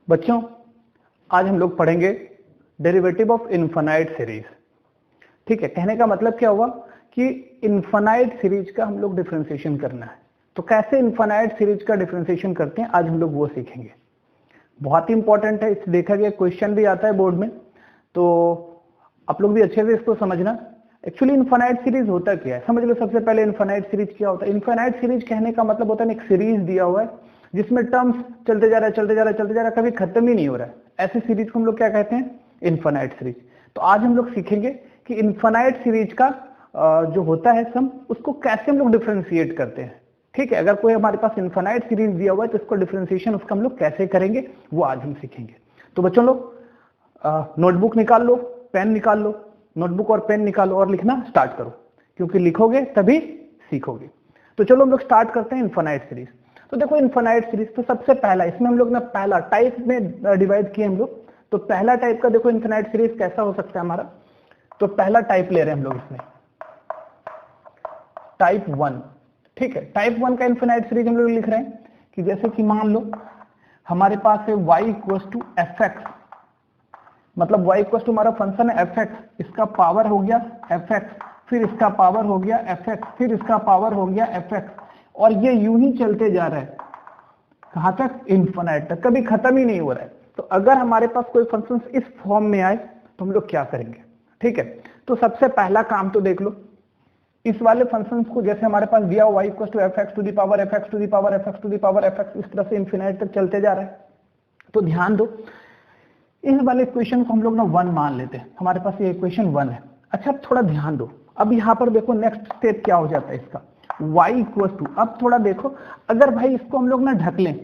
बच्चों आज हम लोग पढ़ेंगे डेरिवेटिव ऑफ इनफाइनाइट सीरीज। ठीक है, कहने का मतलब क्या हुआ कि इनफाइनाइट सीरीज का हम लोग डिफरेंशिएशन करना है। तो कैसे इनफाइनाइट सीरीज का डिफरेंशिएशन करते हैं आज हम लोग वो सीखेंगे। बहुत ही इंपॉर्टेंट है, इस देखा गया क्वेश्चन भी आता है बोर्ड में, तो आप लोग भी अच्छे से इसको समझना। एक्चुअली इनफाइनाइट सीरीज होता क्या है समझ लो। सबसे पहले इनफाइनाइट सीरीज क्या होता है। इनफाइनाइट सीरीज कहने का मतलब होता है एक सीरीज दिया हुआ है जिसमें टर्म्स चलते जा रहा है चलते जा रहा है चलते जा रहा है, कभी खत्म ही नहीं हो रहा है। ऐसी सीरीज को हम लोग क्या कहते हैं, इनफाइनाइट सीरीज। तो आज हम लोग सीखेंगे कि इनफाइनाइट सीरीज का जो होता है सम, उसको कैसे हम लोग डिफरेंशिएट करते हैं। ठीक है, अगर कोई हमारे पास इनफाइनाइट सीरीज दिया हुआ है तो इसको डिफरेंशिएशन उसका हम लोग कैसे करेंगे वो आज हम सीखेंगे। तो बच्चों लोग नोटबुक निकाल लो, पेन निकाल लो, नोटबुक और पेन निकालो और लिखना स्टार्ट करो, क्योंकि लिखोगे तभी सीखोगे। तो चलो हम लोग स्टार्ट करते हैं इनफाइनाइट सीरीज। तो देखो इनफाइनाइट सीरीज, तो सबसे पहला इसमें हम लोग ना पहला टाइप में डिवाइड किए हम लोग। तो पहला टाइप का देखो इनफाइनाइट सीरीज कैसा हो सकता है हमारा। तो पहला टाइप ले रहे हैं हम लोग इसमें, टाइप 1। ठीक है, टाइप 1 का इनफाइनाइट सीरीज हम लोग लिख रहे हैं कि जैसे कि मान लो हमारे पास है y equals to F X, मतलब y इक्वल्स टू हमारा फंक्शन है एफ एक्स, इसका पावर हो गया एफ एक्स, फिर इसका पावर हो गया एफ एक्स, फिर इसका पावर हो गया एफ एक्स, और ये यूं ही चलते जा रहा है कहां तक, इनफाइनाइट तक, कभी खत्म ही नहीं हो रहा है। तो अगर हमारे पास कोई फंक्शन इस फॉर्म में आए तो हम लोग क्या करेंगे। ठीक है, तो सबसे पहला काम तो देख लो, इस वाले फंक्शन को जैसे हमारे पास दिया y equal to F X to the power F X to the power F X to the power F x, इस तरह से इनफिनाइट तक चलते जा रहा है। तो ध्यान दो, इस वाले इक्वेशन को हम लोग ना 1 मान लेते हैं, हमारे पास ये इक्वेशन 1 है। अच्छा अब थोड़ा ध्यान दो, अब यहाँ पर देखो नेक्स्ट स्टेप क्या हो जाता है इसका, y इक्वल टू, अब थोड़ा देखो, अगर भाई इसको हम लोग ना ढक लें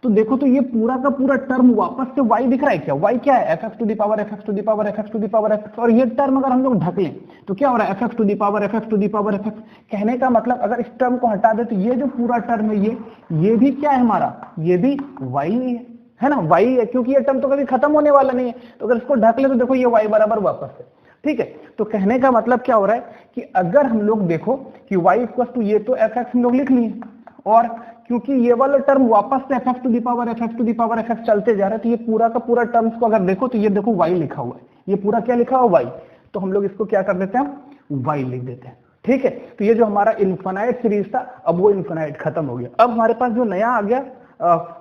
तो देखो तो ये पूरा का पूरा टर्म वापस से y दिख रहा है क्या, y क्या है F X to the power F X to the power F X to the power F x, और ये टर्म अगर हम लोग ढक लें तो क्या हो रहा है F X to the power F X to the power F X. कहने का मतलब अगर इस टर्म को हटा दे तो ये जो पूरा टर्म है ये भी क्या है हमारा, ये भी y है ना, y है, क्योंकि ये टर्म तो कभी खत्म होने वाला नहीं है। तो अगर इसको ढक ले तो देखो ये y बराबर वापस है। ठीक है, तो कहने का मतलब क्या हो रहा है कि अगर हम लोग देखो कि y इक्वल टू ये तो एफ एक्स हम लोग लिख लिए, और क्योंकि ये वाला टर्म वापस से F X to the power F X to the power F X चलते जा रहा है, तो ये पूरा का पूरा टर्म्स को अगर देखो तो ये देखो y लिखा हुआ है, ये पूरा क्या लिखा हुआ y, तो हम लोग इसको क्या कर देते हैं, y लिख देते हैं। ठीक है, तो ये जो हमारा इनफाइनाइट सीरीज था अब वो इनफाइनाइट खत्म हो गया। अब हमारे पास जो नया आ गया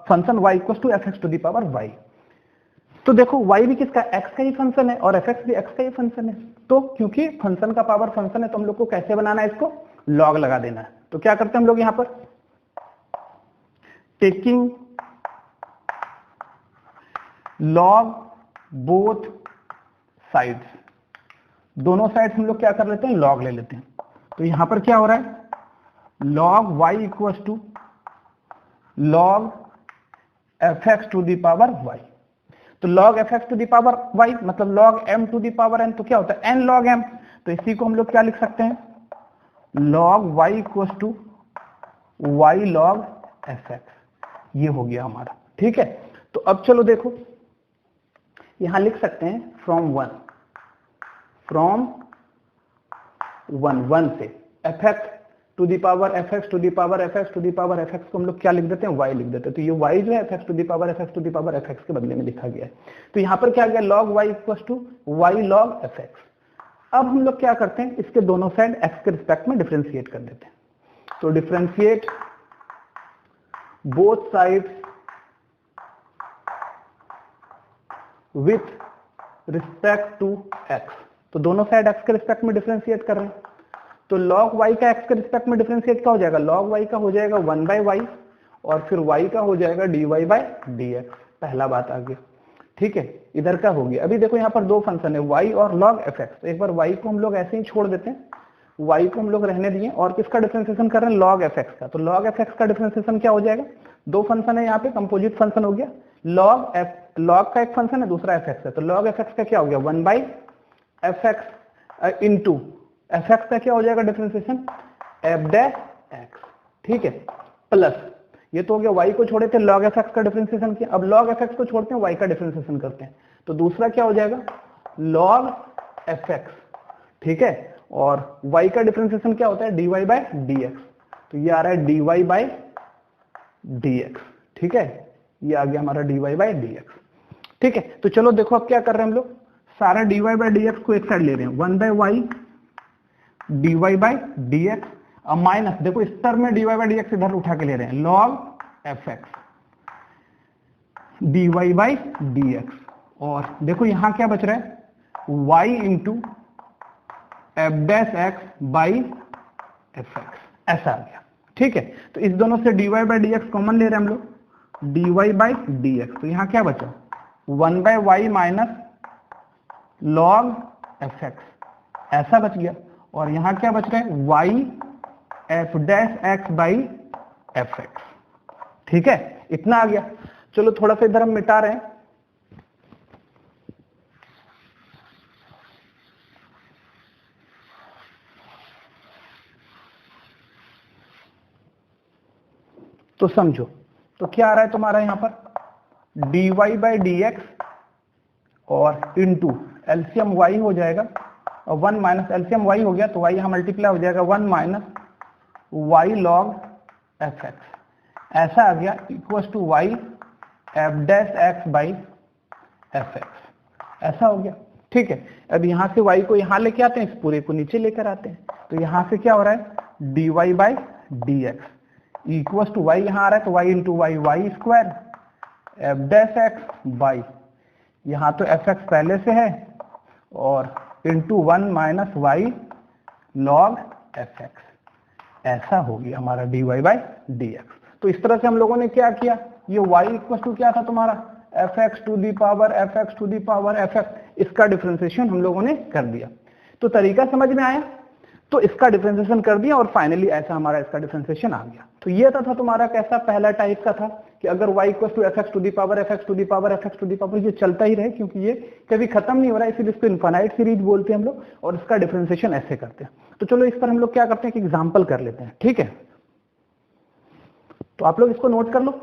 function y equal to F X to the power y। तो देखो y भी किसका, x का ही फंक्शन है और fx भी x का ही फंक्शन है। तो क्योंकि फंक्शन का पावर फंक्शन है तो हम लोग को कैसे बनाना है, इसको लॉग लगा देना है। तो क्या करते हैं हम लोग यहाँ पर, टेकिंग लॉग बोथ साइड्स, दोनों साइड्स हम लोग क्या कर लेते हैं, लॉग ले लेते हैं। तो यहां पर क्या हो रहा है, log y equal to log F X to the power y। तो log F X to the power y मतलब log m to the power n, तो क्या होता है n log m। तो इसी को हम लोग क्या लिख सकते हैं, log y equal to y log F X, ये हो गया हमारा। ठीक है, तो अब चलो देखो यहां लिख सकते हैं फ्रॉम 1 से F X to the power F X to the power F X to the power F X को हम लोग क्या लिख देते हैं, y लिख देते हैं। तो ये y जो है F X to the power F X to the power F X के बदले में लिखा गया है। तो यहां पर क्या गया, log y equal to y log F X. अब हम लोग क्या करते हैं, इसके दोनों साइड x के रिस्पेक्ट में डिफरेंशिएट कर देते हैं। तो differentiate both sides with respect to x। तो दोनों साइड x के रिस्पेक्ट में डिफरेंशिएट कर रहे हैं। तो log y का x के रिस्पेक्ट में डिफरेंशिएट क्या हो जाएगा, log y का हो जाएगा 1 बाय y, और फिर y का हो जाएगा dy बाय dx। पहला बात आ गया। ठीक है, इधर का हो गया। अभी देखो यहाँ पर दो फंक्शन है y और log एफ एक्स। तो एक बार y को हम लोग ऐसे ही छोड़ देते हैं, y को हम लोग रहने दिए, और किसका डिफरेंशिएशन कर रहे हैं, log एफ एक्स का। तो log एफ एक्स का डिफरेंशिएशन क्या हो जाएगा, दो फंक्शन है यहाँ पे, कंपोजिट फंक्शन हो गया। log का एक फंक्शन है, दूसरा एफ एक्स है। तो log एफ एक्स का क्या हो गया, 1 by f x into F x का क्या हो जाएगा डिफरेंशिएशन, एफ डैश एक्स। ठीक है, प्लस ये तो हो गया y को छोड़े थे, log एफ एक्स का डिफरेंशिएशन किया। अब log एफ एक्स को छोड़ते हैं, y का डिफरेंशिएशन करते हैं। तो दूसरा क्या हो जाएगा, log एफ एक्स। ठीक है, और y का डिफरेंशिएशन क्या होता है, dy बाय dx। तो ये आ रहा है dy बाय dx। ठीक है, ये आ गया हमारा dy/dx। ठीक है, तो चलो देखो अब क्या कर रहे हैं हम लोग, सारा dy/dx को एक साइड ले रहे हैं, 1/y dy/dx, अब माइनस, देखो इस टर्म में dy/dx इधर उठा के ले रहे हैं, log fx dy/dx, और देखो यहां क्या बच रहा है, y इंटू f'(x/fx), ऐसा आ गया। ठीक है, तो इस दोनों से dy/dx कॉमन ले रहे हैं हम लोग, dy/dx, तो यहां क्या बचा, 1/y माइनस log fx, ऐसा बच गया, और यहां क्या बच रहा है, y f'(x/fx). ठीक है, इतना आ गया। चलो थोड़ा सा इधर हम मिटा रहे हैं, तो समझो, तो क्या आ रहा है तुम्हारा यहां पर, dy/dx और इंटू एलसीएम y हो जाएगा, और 1 माइनस एलसीएम y हो गया तो y यहां मल्टीप्लाई हो जाएगा, 1 माइनस y log fx, ऐसा आ गया, इक्वल्स टू y f'(x/fx), ऐसा हो गया। ठीक है, अब यहां से y को यहां लेके आते हैं, इस पूरे को नीचे लेकर आते हैं, तो यहां से क्या हो रहा है, dy/dx इक्वल्स टू y यहां आ रहा है तो y into y, y square f'(x/y), यहां तो fx पहले से है, और into 1 minus y log fx, ऐसा हो गया हमारा dy/dx। तो इस तरह से हम लोगों ने क्या किया, ये y इक्वल टू क्या था तुम्हारा, fx⁴fx⁴fx, इसका डिफरेंशिएशन हम लोगों ने कर दिया। तो तरीका समझ में आया, तो इसका डिफरेंशिएशन कर दिया और फाइनली ऐसा हमारा इसका डिफरेंशिएशन आ गया। तो ये था तुम्हारा कैसा, पहला टाइप का था कि अगर y इक्वल टू fx⁴fx⁴fx, ये चलता ही रहे, क्योंकि ये कभी खत्म नहीं हो रहा है, इसीलिए इसको इनफाइनाइट सीरीज बोलते हैं हम लोग, और इसका डिफरेंशिएशन ऐसे करते हैं। तो चलो इस पर हम लोग क्या करते हैं कि एग्जाम्पल कर लेते हैं। ठीक है, तो आप लोग इसको नोट कर लो।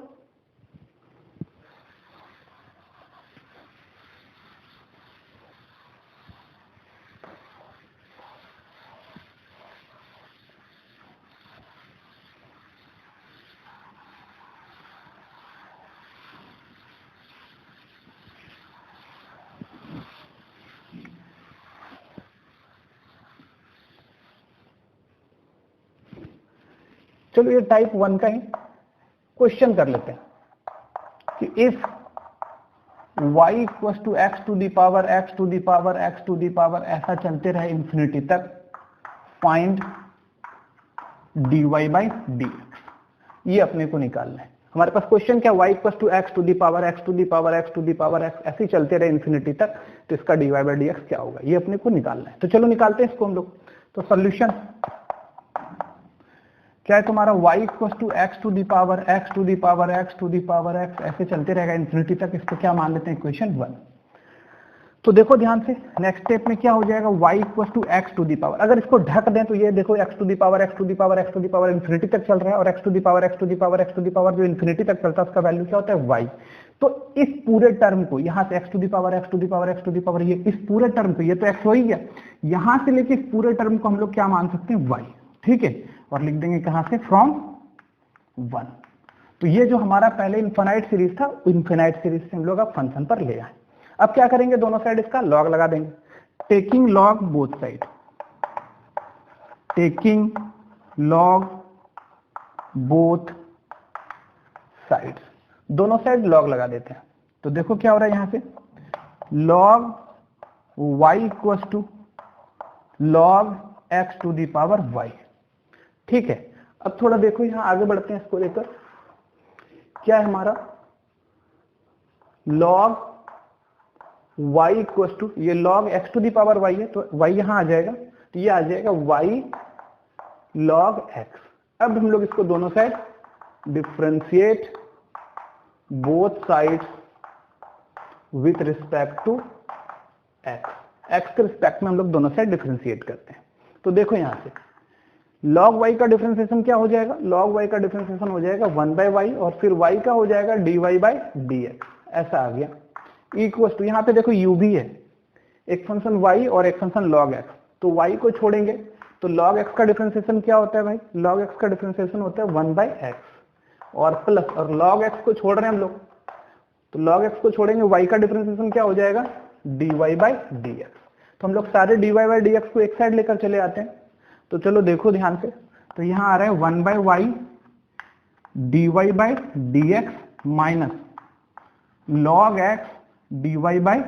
चलो ये टाइप 1 का ही क्वेश्चन कर लेते हैं कि if y equal to x⁴x⁴x⁴ ऐसा चलते रहे इंफिनिटी तक, फाइंड dy/dx, ये अपने को निकालना है। हमारे पास क्वेश्चन क्या, y इक्वल टू x⁴x⁴x⁴x ऐसे चलते रहे इंफिनिटी तक, तो इसका dy/dx क्या होगा, ये अपने को निकालना है। तो चलो निकालते हैं इसको हम लोग। तो सॉल्यूशन क्या है तुम्हारा, y इक्वल टू x⁴x⁴x ऐसे चलते रहेगा इंफिनिटी तक, इसको क्या मान लेते हैं, इक्वेशन 1। तो देखो ध्यान से, नेक्स्ट स्टेप में क्या हो जाएगा, y इक्वल टू x⁴, अगर इसको ढक दें तो ये देखो x⁴x⁴x⁴ इंफिनिटी तक चल रहा है, और x⁴x⁴x⁴ जो इंफिनिटी तक चलता है उसका वैल्यू क्या होता है, y। तो इस पूरे टर्म को यहां से x⁴x⁴x⁴, ये इस पूरे टर्म को, ये तो x हो ही गया, यहां से लेके इस पूरे टर्म को हम लोग क्या मान सकते हैं, y। ठीक है, और लिख देंगे कहां से, फ्रॉम 1। तो ये जो हमारा पहले इनफाइनाइट सीरीज था, इनफाइनाइट सीरीज से हम लोग अब फंक्शन पर ले आए। अब क्या करेंगे, दोनों साइड इसका लॉग लगा देंगे, taking log both side, taking log both sides, दोनों साइड लॉग लगा देते हैं। तो देखो क्या हो रहा है यहां से, log y equal to log x⁴y। ठीक है, अब थोड़ा देखो यहां आगे बढ़ते हैं इसको लेकर, क्या है हमारा, log y इक्वल टू, ये log x⁴y है तो y यहां आ जाएगा, तो ये आ जाएगा y log x। अब हम लोग इसको दोनों side differentiate both sides with respect to x, x के रिस्पेक्ट में हम लोग दोनों साइड डिफरेंशिएट करते हैं। तो देखो यहां से log y का डिफरेंशिएशन क्या हो जाएगा, log y का डिफरेंशिएशन हो जाएगा 1/y, और फिर y का हो जाएगा dy/dx, ऐसा आ गया, इक्वल टू, यहाँ पे देखो u भी है, एक फंक्शन y और एक फंक्शन log x, तो y को छोड़ेंगे तो log x का डिफरेंशिएशन क्या होता है भाई, log x का डिफरेंशिएशन होता है 1/x, और प्लस, और log x को छोड़ रहे हैं हम लोग तो log x को छोड़ेंगे, y का डिफरेंशिएशन क्या हो जाएगा, dy बाई डी एक्स। तो हम लोग सारे dy बाई डी एक्स को एक साइड लेकर चले आते हैं। तो चलो देखो ध्यान से, तो यहाँ आ रहा है 1 by Y dy by D x minus log x dy by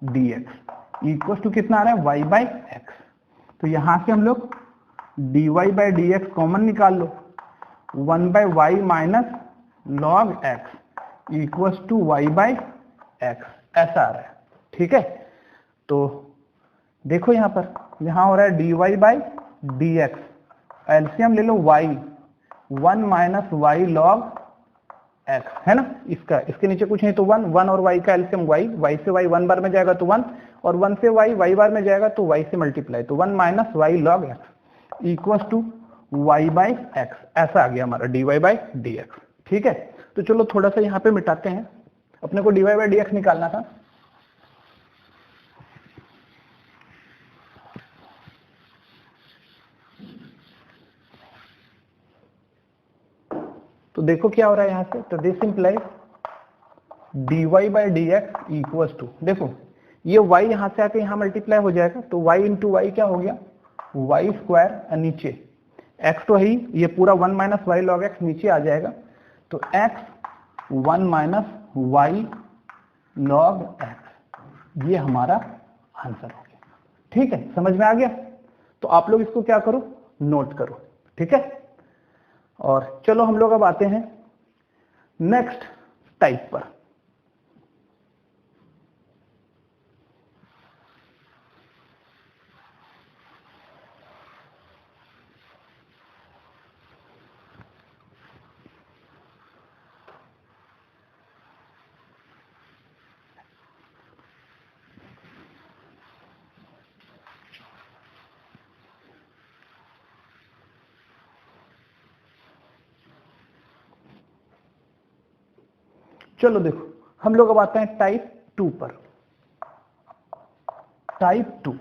D x equal to कितना आ रहा है, y बाई एक्स। तो यहां से हम लोग dy by D x common निकाल लो, 1 by y minus log x equal to y by x, ऐसा आ रहा है। ठीक है, तो देखो यहां पर, यहां हो रहा है dy by D x, LCM ले लो y, 1 minus y log x है ना, इसका इसके नीचे कुछ नहीं तो 1 और y का एलसीएम y से y 1 बार में जाएगा तो 1, और 1 से y बार में जाएगा तो y से मल्टीप्लाई, तो 1 minus y log x equal to y by x, ऐसा आ गया हमारा dy बाई डी एक्स। ठीक है, तो चलो थोड़ा सा यहाँ पे मिटाते हैं, अपने को dy बाई डी एक्स निकालना था। तो देखो क्या हो रहा है यहाँ से, तो this implies dy by D x equal to, देखो ये y यहाँ से आके यहाँ मल्टीप्लाई हो जाएगा, तो y इंटू वाई क्या हो गया, y स्क्वायर, नीचे x तो है ही, ये पूरा 1 माइनस वाई लॉग x नीचे आ जाएगा, तो x 1 minus y log x, ये हमारा आंसर हो गया। ठीक है, समझ में आ गया। तो आप लोग इसको क्या करो, नोट करो। ठीक है, और चलो हम लोग अब आते हैं नेक्स्ट टाइप पर। चलो देखो, हम लोग अब आते हैं टाइप 2 पर। टाइप 2,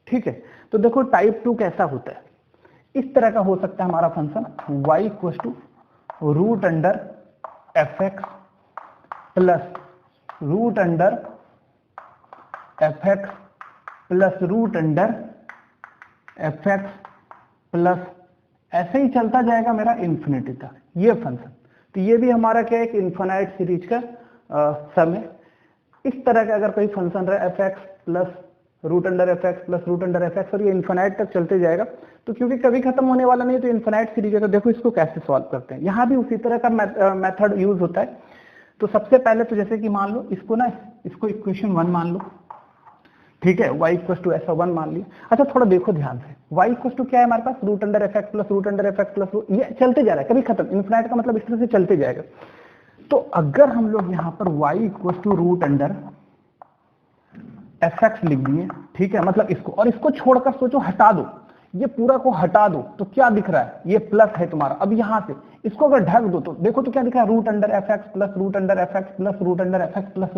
ठीक है, तो देखो टाइप 2 कैसा होता है, इस तरह का हो सकता है हमारा function y equal to root under f x plus root under f x plus root under f x plus, ऐसे ही चलता जाएगा मेरा इन्फिनिटी तक ये फंक्शन। तो ये भी हमारा क्या है, एक इन्फिनाइट सीरीज का सम है। इस तरह का अगर कोई फंक्शन रहे f x plus root under f x plus root under f x, और ये इन्फिनाइट तक चलते जाएगा, तो क्योंकि कभी खत्म होने वाला नहीं, तो इन्फिनाइट सीरीज है। तो देखो इसको कैसे सॉल्व करते हैं, यहाँ भी उसी तरह का मेथड यूज होता है। तो सबसे पहले तो जैसे कि मान लो इसको ना, इसको इक्वेशन 1 मान लो, ठीक है, y इक्वल टू ऐसा 1 मान लिया। अच्छा थोड़ा देखो ध्यान से, y इक्वल टू क्या है हमारे पास, root under f x plus root under f x plus, ये चलते जा रहा है, कभी खत्म, इन्फिनाइट का मतलब इस तरह से चलते जाएगा। तो अगर हम लोग यहाँ पर y equal to root under f x लिख दिए, ठीक है, मतलब इसको, और इसको छोड़कर सोचो हटा दो, ये पूरा को हटा दो, तो क्या दिख रहा है, ये प्लस है तुम्हारा। अब यहाँ से इसको अगर ढक दो तो देखो तो क्या दिख रहा है, root under f x plus root under f x plus root under f x plus,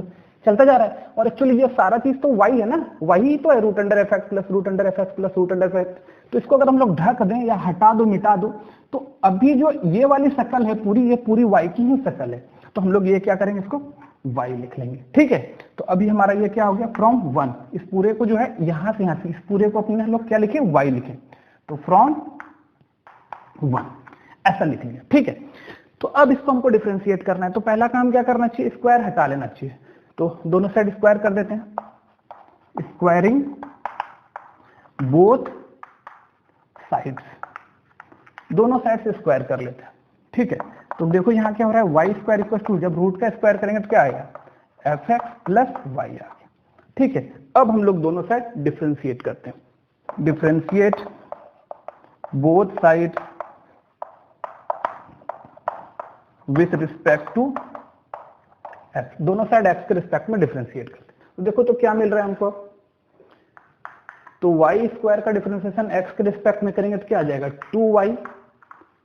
चलता जा रहा है। और एक्चुअली ये सारा चीज तो y है ना, वही तो है, root under f x plus root under f x plus root under f x. तो इसको अगर हम लोग ढक दें या हटा दो, मिटा दो, तो अभी जो ये वाली शक्ल है पूरी, ये पूरी y की ही शक्ल है। तो हम लोग ये क्या करेंगे, इसको y लिख लेंगे। ठीक है, तो अभी हमारा ये क्या हो गया, फ्रॉम 1, इस पूरे को जो है यहाँ से इस पूरे को अपने हम लोग क्या लिखे, y लिखे, तो फ्रॉम 1 ऐसा लिख लिया। ठीक है, तो अब इसको हमको डिफरेंशिएट करना है। तो पहला काम क्या करना चाहिए, स्क्वायर हटा लेना चाहिए। तो दोनों साइड स्क्वायर कर देते हैं, स्क्वायरिंग बोथ साइड्स, दोनों साइड से स्क्वायर कर लेते हैं। ठीक है, तो देखो यहाँ क्या हो रहा है, वाई स्क्वायर इक्वल टू, जब रूट का स्क्वायर करेंगे तो क्या आएगा, एफ एक्स प्लस वाई आ गया। ठीक है, अब हम लोग दोनों साइड डिफरेंशिएट करते हैं, differentiate both side with respect to x, दोनों साइड एक्स के रिस्पेक्ट में डिफरेंशिएट करते हैं। तो देखो तो क्या मिल रहा है हमको, तो वाई स्क्वायर का डिफरेंशिएशन एक्स के रिस्पेक्ट में करेंगे तो क्या आ जाएगा, 2y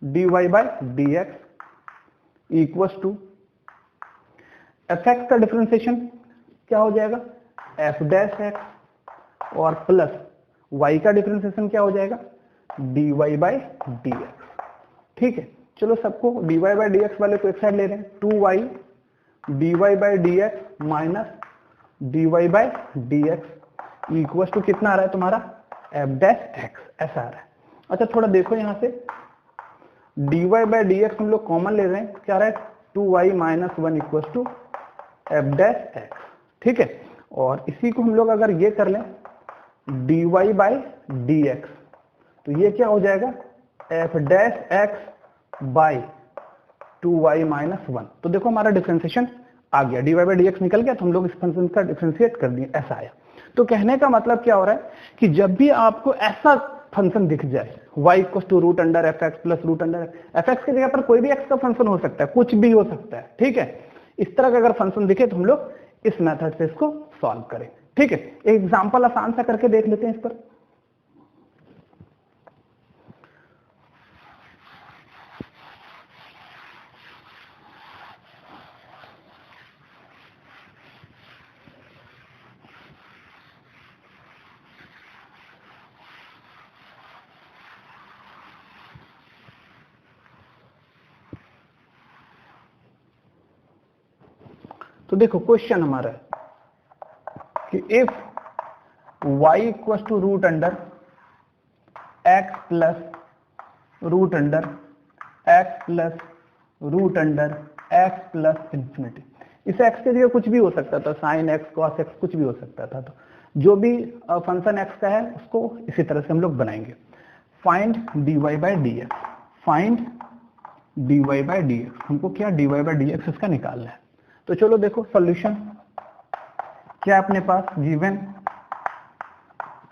dy by D x equal to F x का डिफरेंशिएशन क्या हो जाएगा, एफ डैश एक्स, और प्लस y का डिफरेंशिएशन क्या हो जाएगा, dy बाई डी एक्स। ठीक है, चलो सबको dy बाई डी एक्स वाले को एक साइड ले रहे हैं, 2y dy by D x minus dy by D x equal to कितना आ रहा है तुम्हारा एफ डैश एक्स, ऐसा आ रहा है। अच्छा थोड़ा देखो यहाँ से dy बाई डी एक्स हम लोग कॉमन ले रहे हैं, क्या आ रहा है 2y माइनस 1 equal to f dash x, ठीक है। और इसी को हम लोग अगर ये कर लें dy बाई डी एक्स तो ये क्या हो जाएगा f dash x by 2y माइनस 1। तो देखो हमारा डिफरेंशिएशन आ गया, dy बाई डी एक्स निकल गया तो हम लोग इस फंक्शन का डिफरेंशिएट कर दिए, ऐसा आया। तो कहने का मतलब क्या हो रहा है कि जब भी आपको ऐसा फंक्शन दिख जाए y equal to root under f x plus root under f x की जगह पर कोई भी x का फंक्शन हो सकता है, कुछ भी हो सकता है, ठीक है। इस तरह का अगर फंक्शन दिखे तो हम लोग इस मेथड से इसको सॉल्व करें, ठीक है। एक एग्जांपल आसान सा करके देख लेते हैं इस पर। तो देखो क्वेश्चन हमारा है कि if y equal to root under x plus root under x plus root under x plus infinity, इस x के जगह कुछ भी हो सकता था, साइन एक्स कॉस एक्स कुछ भी हो सकता था। तो जो भी फंक्शन x का है उसको इसी तरह से हम लोग बनाएंगे। Find dy by D x, find dy by D x, हमको क्या dy बाई डी एक्स इसका निकालना है। तो चलो देखो सॉल्यूशन क्या अपने पास गिवन,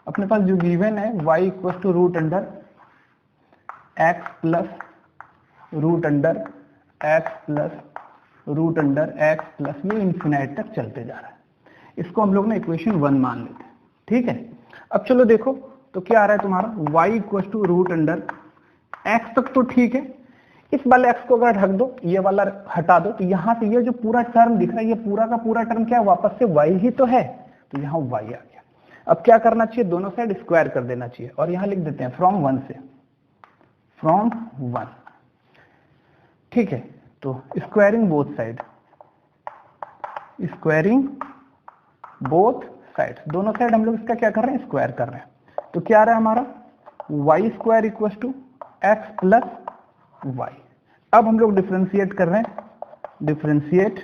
अपने पास जो गिवन है y equal to root under x plus root under x plus root under x plus, ये इन्फिनाइट तक चलते जा रहा है। इसको हम लोग ना इक्वेशन 1 मान लेते हैं, ठीक है। अब चलो देखो तो क्या आ रहा है तुम्हारा y equal to root under x तक तो ठीक है, इस वाले x को अगर ढक दो, ये वाला हटा दो, तो यहां से ये जो पूरा टर्म दिख रहा है ये पूरा का पूरा टर्म क्या है वापस से y ही तो है, तो यहाँ y आ गया। अब क्या करना चाहिए, दोनों साइड स्क्वायर कर देना चाहिए और यहां लिख देते हैं फ्रॉम 1 से, फ्रॉम 1, ठीक है। तो squaring both side, squaring both side, दोनों साइड हम लोग इसका क्या कर रहे हैं स्क्वायर कर रहे हैं। तो क्या आ रहा है हमारा y square equal to x plus y. अब हम लोग डिफरेंशिएट कर रहे हैं, differentiate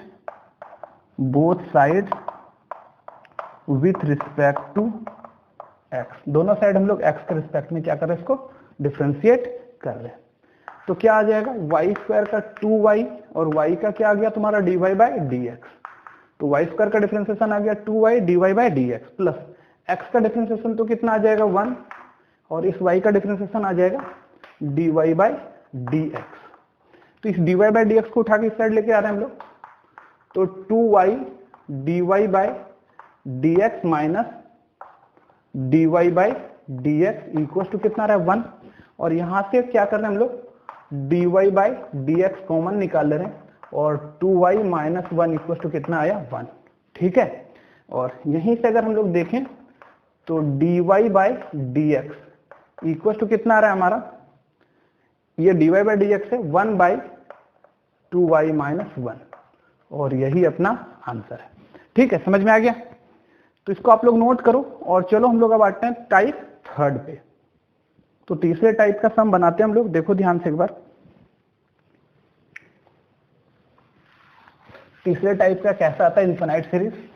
both side with respect to x, दोनों साइड हम लोग एक्स के रिस्पेक्ट में क्या कर रहे हैं इसको डिफरेंशिएट कर रहे हैं। तो क्या आ जाएगा वाई स्क्वायर का 2y और y का क्या आ गया तुम्हारा dy बाई डी एक्स। तो वाई स्क्वायर का डिफरेंशिएशन आ गया 2y dy by D x plus x का डिफरेंशिएशन तो कितना आ जाएगा 1 और इस y का डिफरेंशिएशन आ जाएगा dy बाई डी एक्स। तो इस dy बाई डी एक्स को उठा के इस साइड लेके आ रहे हैं हम लोग, तो 2y dy by D x minus dy by D x equal to कितना आ रहा है 1, और यहां से क्या कर रहे हैं हम लोग dy by D x common निकाल रहे हैं और 2y माइनस 1 इक्वल टू कितना आया 1, ठीक है। और यहीं से अगर हम लोग देखें तो dy by D x equal to कितना आ रहा है हमारा, ये dy बाई डी एक्स है 1 बाई 2y माइनस 1, और यही अपना आंसर है, ठीक है। समझ में आ गया, तो इसको आप लोग नोट करो। और चलो हम लोग अब आते हैं टाइप थर्ड पे। तो तीसरे टाइप का सम बनाते हैं हम लोग, देखो ध्यान से एक बार। तीसरे टाइप का कैसा आता है इनफाइनाइट सीरीज,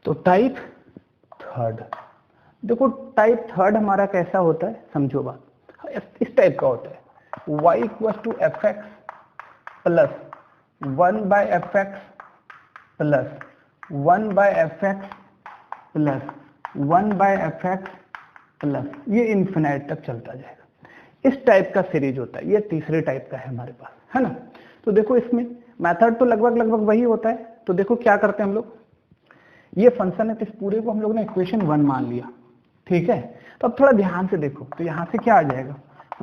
तो टाइप थर्ड, देखो टाइप थर्ड हमारा कैसा होता है समझो बात, इस टाइप का होता है y equal to F x plus 1 by f x plus 1 by f x plus 1 by f x plus, ये इन्फिनाइट तक चलता जाएगा। इस टाइप का सीरीज होता है, ये तीसरे टाइप का है हमारे पास, है ना। तो देखो इसमें मेथड तो लगभग वही होता है। तो देखो क्या करते हैं हम लोग, ये फंक्शन है, तो इस पूरे को हम लोग ने इक्वेशन 1 मान लिया। ठीक है, तो अब थोड़ा ध्यान से देखो, तो यहाँ से क्या आ जाएगा,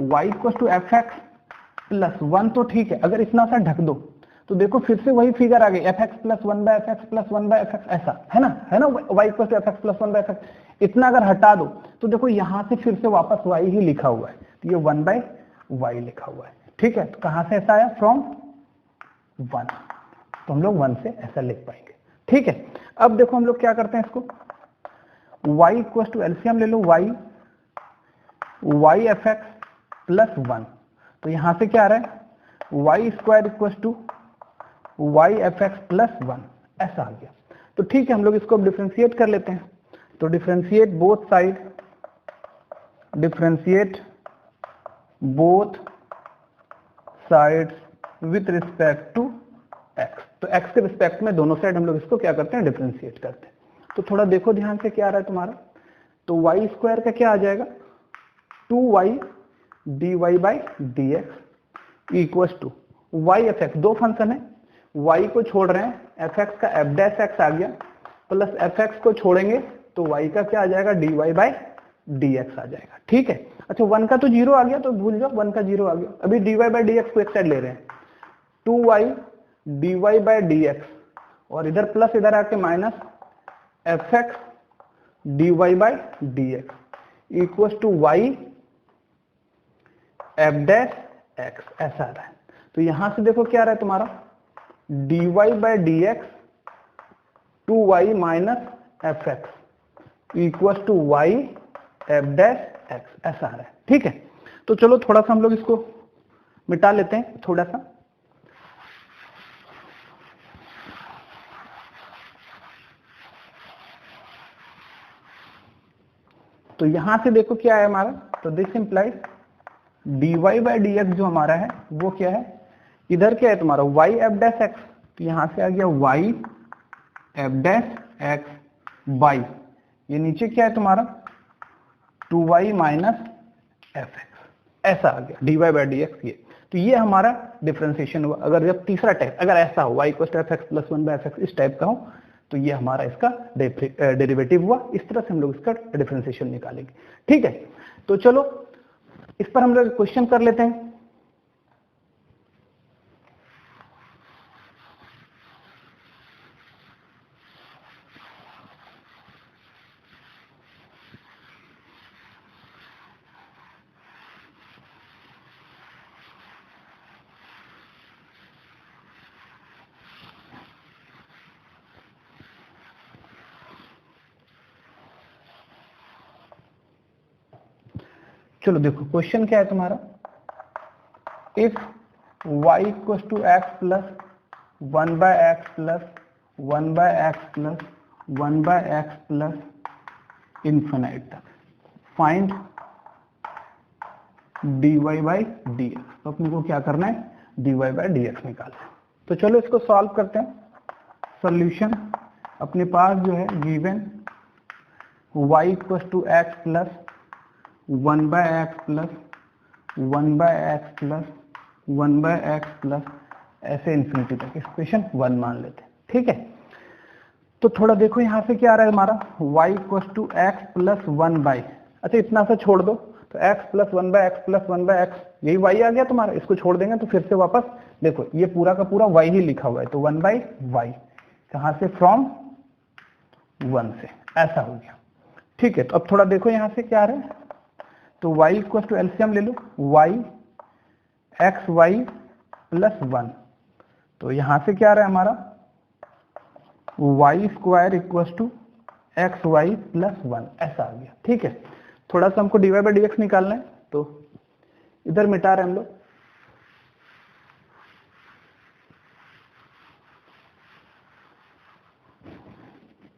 y equal to F x plus 1, तो ठीक है, अगर इतना सा ढक दो तो देखो फिर से वही फिगर आ गई, f x plus 1 by f x plus 1 by f x, ऐसा है ना, y equal to F x plus 1 by f x. इतना अगर हटा दो तो देखो यहाँ से फिर से वापस y ही लिखा हुआ है, तो ये 1 बाय y लिखा हुआ है। ठीक है, तो कहाँ से ऐसा आया, फ्रॉम 1, तो हम लोग 1 से ऐसा लिख पाएंगे। ठीक है, अब देखो हम लोग क्या करते हैं इसको, y इक्वल टू एलसीएम ले लो, y एफ एक्स प्लस 1, तो यहां से क्या आ रहा है, y square equal to y f x plus 1, ऐसा आ गया। तो ठीक है, हम लोग इसको डिफरेंशिएट कर लेते हैं, तो differentiate both side, differentiate both sides with respect to x, तो x के रिस्पेक्ट में दोनों साइड हम लोग इसको क्या करते हैं, डिफरेंशिएट करते हैं। तो थोड़ा देखो ध्यान से क्या आ रहा है तुम्हारा, तो y स्क्वायर का क्या आ जाएगा, 2y dy by D x equal to y f x, दो फंक्शन है, y को छोड़ रहे हैं, एफ एक्स का एफ डैश एक्स आ गया, प्लस एफ एक्स को छोड़ेंगे तो y का क्या आ जाएगा, dy बाई डी एक्स आ जाएगा। ठीक है, अच्छा 1 का तो 0 आ गया, तो भूल जाओ 1 का 0 आ गया, अभी dy बाई डी एक्स को एक साइड ले रहे हैं, 2y dy by D x, और इधर प्लस इधर आके minus f x dy by D x equal to y f dash x, ऐसा आ रहा है। तो यहां से देखो क्या आ रहा है तुम्हारा, dy by D x 2y minus f x equal to y f dash x, ऐसा आ रहा है। ठीक है, तो चलो थोड़ा सा हम लोग इसको मिटा लेते हैं, थोड़ा सा, तो यहां से देखो क्या है हमारा, तो this implies dy by D x जो हमारा है वो क्या है, इधर क्या है तुम्हारा y एफ डैश एक्स, तो यहां से आ गया y f dash x by, ये नीचे क्या है तुम्हारा 2y माइनस एफ एक्स, ऐसा आ गया dy बाई डी एक्स। ये तो ये हमारा डिफरेंशिएशन हुआ। अगर जब तीसरा टाइप अगर ऐसा हो y equal to F x plus 1 by f x, इस टाइप का हो, तो ये हमारा इसका डेरिवेटिव हुआ। इस तरह से हम लोग इसका डिफरेंशिएशन निकालेंगे। ठीक है, तो चलो इस पर हम लोग क्वेश्चन कर लेते हैं। चलो देखो क्वेश्चन क्या है तुम्हारा, if y equal to x plus 1 by x plus 1 by x plus 1 by x plus infinite तक, find dy by D x. तो अपने को क्या करना है, dy बाई डी एक्स निकालना है। तो चलो इसको सॉल्व करते हैं। सॉल्यूशन अपने पास जो है given y equal to x plus 1 by x plus 1 by x plus 1 by x plus ऐसे इन्फिनिटी तक, इक्वेशन 1 मान लेते हैं। ठीक है, तो थोड़ा देखो यहाँ से क्या आ रहा है हमारा, y equal to x plus 1 by, अच्छा इतना सा छोड़ दो, तो x plus 1 by x plus 1 by x, यही y आ गया तुम्हारा। इसको छोड़ देंगे तो फिर से वापस देखो ये पूरा का पूरा y ही लिखा हुआ है, तो 1 बाई वाई, कहाँ से, फ्रॉम 1 से, ऐसा हो गया। ठीक है, तो अब थोड़ा देखो यहाँ से क्या आ रहा है, तो y इक्वल टू एलसीएम ले लो, y एक्स वाई प्लस 1, तो यहां से क्या आ रहा है हमारा, y square equal to x y plus 1, ऐसा आ गया। ठीक है, थोड़ा सा हमको dy बाई डी एक्स निकालना है, तो इधर मिटा रहे हैं हम लोग।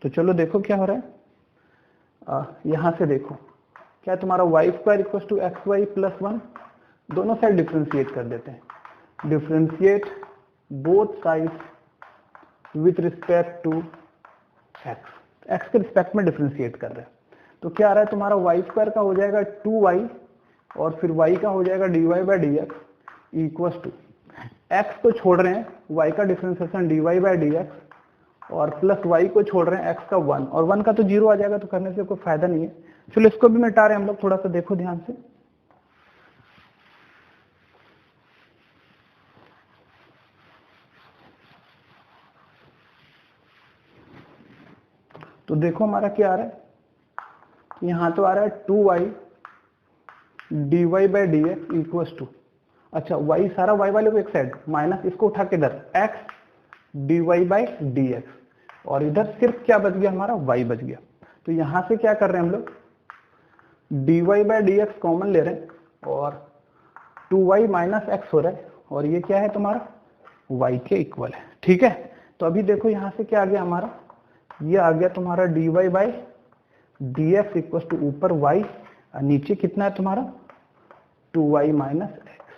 तो चलो देखो क्या हो रहा है, यहां से देखो क्या तुम्हारा y square equal to x y plus 1, दोनों साइड डिफ्रेंशिएट कर देते हैं। Differentiate both sides with respect to x, x के रिस्पेक्ट में डिफ्रेंशिएट कर रहे हैं। तो क्या आ रहा है तुम्हारा, y स्क्वायर का हो जाएगा 2y और फिर y का हो जाएगा dy by D x equal to, x को छोड़ रहे हैं, y का differentiation dy by D x और प्लस वाई को छोड़ रहे हैं एक्स का 1, और 1 का तो 0 आ जाएगा, तो करने से कोई फायदा नहीं है। चलो इसको भी मिटा रहे हैं हम लोग, थोड़ा सा देखो ध्यान से। तो देखो हमारा क्या आ रहा है, यहां तो आ रहा है 2y dy by D x equal to, अच्छा y सारा y वाले को एक साइड माइनस, इसको उठा के इधर x dy by D x, और इधर सिर्फ क्या बच गया हमारा y बच गया। तो यहां से क्या कर रहे हैं हम लोग, dy by D x common ले रहे हैं, और 2y माइनस एक्स हो रहा है, और ये क्या है तुम्हारा y के इक्वल है। ठीक है, तो अभी देखो यहां से क्या आ गया हमारा, ये आ गया तुम्हारा dy by D x equal to ऊपर y, और नीचे कितना है तुम्हारा 2y माइनस एक्स,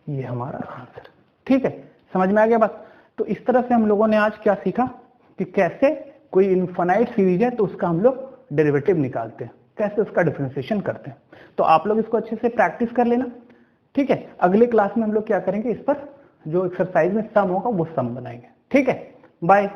ये हमारा आंसर। ठीक है, समझ में आ गया बात। तो इस तरह से हम लोगों ने आज क्या सीखा कि कैसे कोई इनफाइनाइट सीरीज है तो उसका हम लोग डेरिवेटिव निकालते हैं, कैसे उसका डिफरेंशिएशन करते हैं। तो आप लोग इसको अच्छे से प्रैक्टिस कर लेना। ठीक है, अगले क्लास में हम लोग क्या करेंगे, इस पर जो एक्सरसाइज में सम होगा वो सम बनाएंगे। ठीक है, बाय।